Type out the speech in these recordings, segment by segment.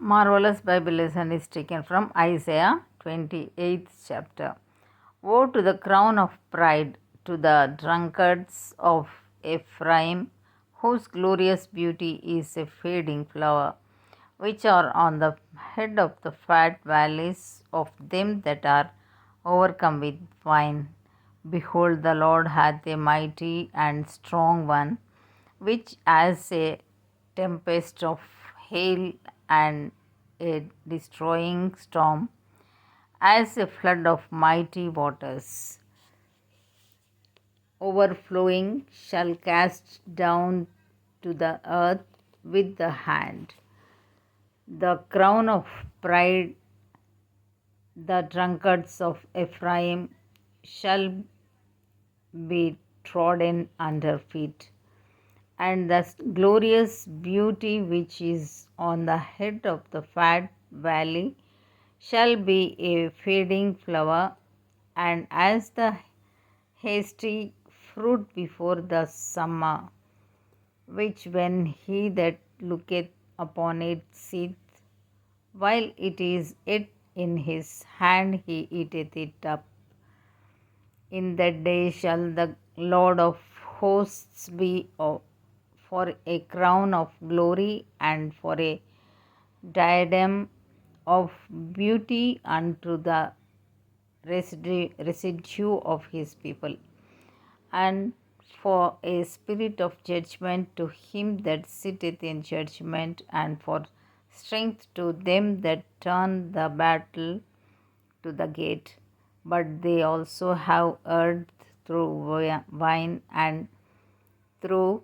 Marvelous Bible lesson is taken from Isaiah 28th chapter. Woe to the crown of pride, to the drunkards of Ephraim, whose glorious beauty is a fading flower, which are on the head of the fat valleys of them that are overcome with wine. Behold, the Lord hath a mighty and strong one, which as a tempest of hail and a destroying storm, as a flood of mighty waters, overflowing, shall cast down to the earth with the hand. The crown of pride, the drunkards of Ephraim, shall be trodden under feet, and the glorious beauty which is on the head of the fat valley shall be a fading flower, and as the hasty fruit before the summer, which when he that looketh upon it seeth, while it is yet in his hand, he eateth it up. In that day shall the Lord of hosts be for a crown of glory and for a diadem of beauty unto the residue of his people, and for a spirit of judgment to him that sitteth in judgment, and for strength to them that turn the battle to the gate. But they also have erred through wine, and through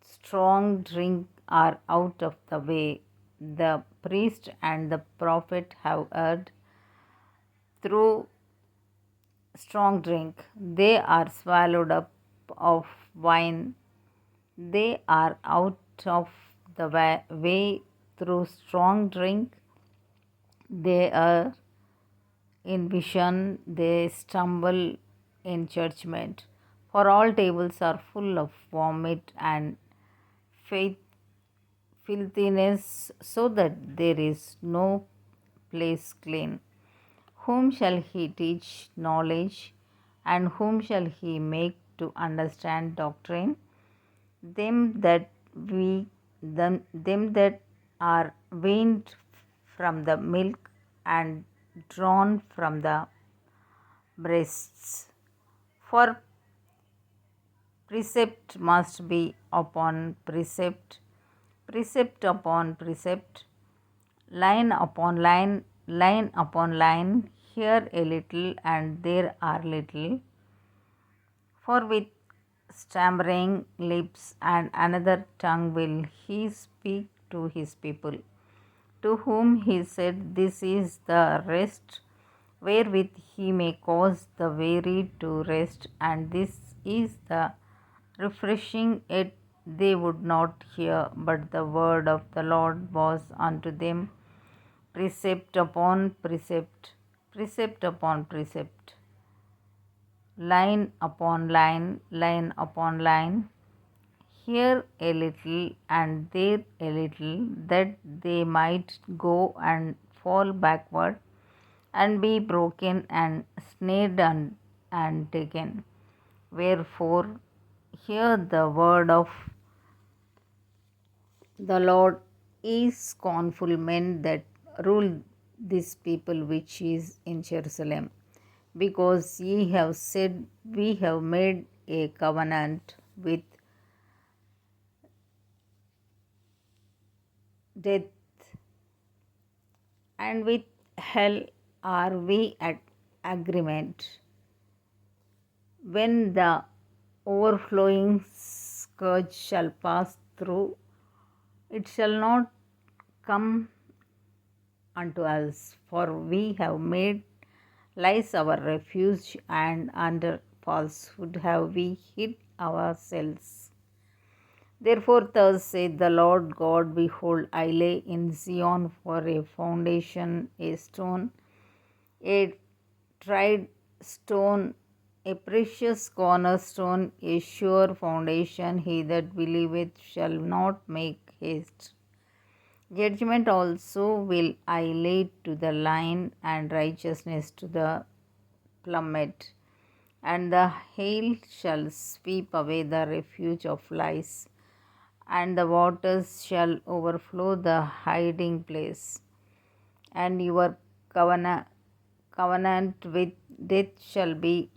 strong drink are out of the way. The priest and the prophet have erred through strong drink. They are swallowed up of wine. They are out of the way through strong drink. They are in vision. They stumble in judgment. For all tables are full of vomit and filthiness, so that there is no place clean. Whom shall he teach knowledge, and whom shall he make to understand doctrine? Them that are weaned from the milk and drawn from the breasts. For precept must be upon precept, precept upon precept, line upon line, line upon line, here a little and there are little. For with stammering lips and another tongue will he speak to his people, to whom he said, This is the rest wherewith he may cause the weary to rest, and this is the refreshing. Yet they would not hear, but the word of the Lord was unto them precept upon precept, precept upon precept, line upon line, line upon line, here a little and there a little, that they might go and fall backward and be broken and snared and taken. Wherefore, hear the word of the Lord is scornful men that rule this people which is in Jerusalem, because ye have said, We have made a covenant with death, and with hell are we at agreement. When the overflowing scourge shall pass through, it shall not come unto us, for we have made lies our refuge, and under falsehood have we hid ourselves. Therefore, thus saith the Lord God, Behold, I lay in Zion for a foundation, a stone, a tried stone, a precious cornerstone, a sure foundation. He that believeth shall not make haste. Judgment also will I lay to the line, and righteousness to the plummet. And the hail shall sweep away the refuge of lies, and the waters shall overflow the hiding place. And your covenant with death shall be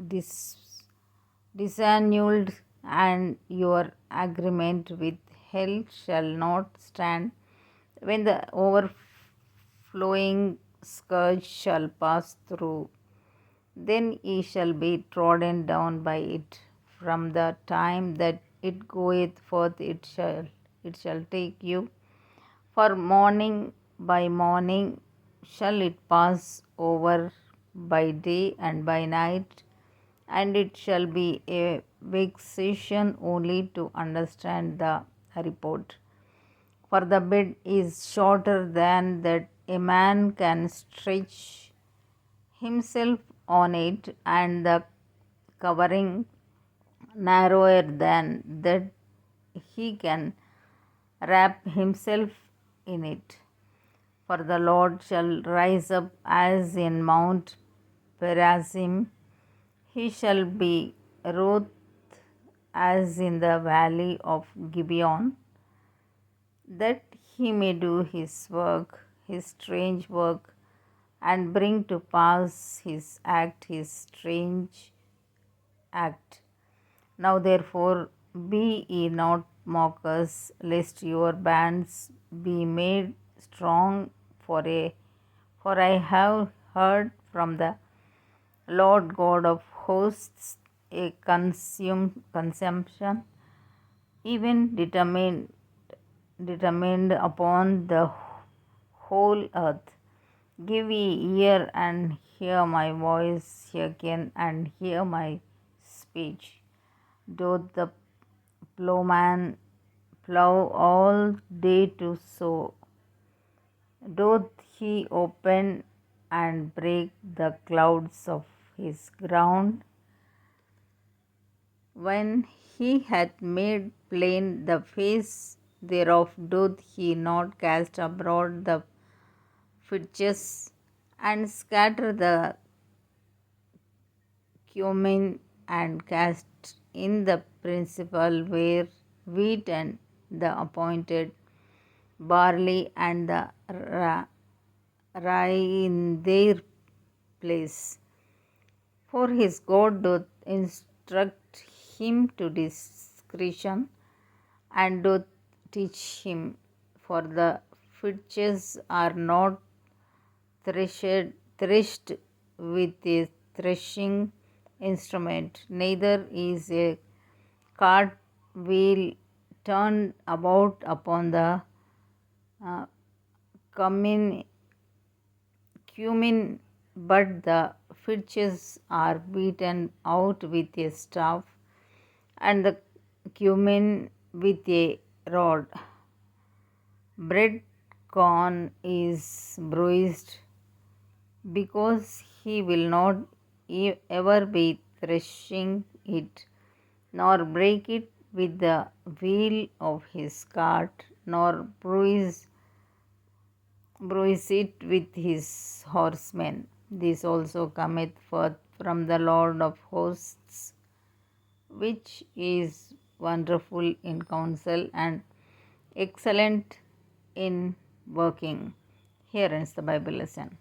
disannulled, and your agreement with hell shall not stand. When the overflowing scourge shall pass through, then ye shall be trodden down by it. From the time that it goeth forth, it shall take you. For morning by morning shall it pass over by day and by night, and it shall be a vexation only to understand the report. For the bed is shorter than that a man can stretch himself on it, and the covering narrower than that he can wrap himself in it. For the Lord shall rise up as in Mount Perazim, he shall be wroth as in the valley of Gibeon, that he may do his work, his strange work, and bring to pass his strange act. Now therefore be ye not mockers, lest your bands be made strong. For I have heard from the Lord God of hosts a consumption, even determined upon the whole earth. Give ye ear and hear my voice, hearken and hear my speech. Doth the plowman plow all day to sow? Doth he open and break the clouds of his ground? When he hath made plain the face thereof, doth he not cast abroad the fitches, and scatter the cumin, and cast in the principal where wheat, and the appointed barley, and the rye in their place? For his God doth instruct him to discretion, and doth teach him. For the fitches are not threshed with a threshing instrument, neither is a cart wheel turned about upon the uh, cumin, but the fitches are beaten out with a staff, and the cumin with a rod. Bread corn is bruised, because he will not ever be threshing it, nor break it with the wheel of his cart, nor bruise it with his horsemen. This also cometh forth from the Lord of hosts, which is wonderful in counsel and excellent in working. Here ends the Bible lesson.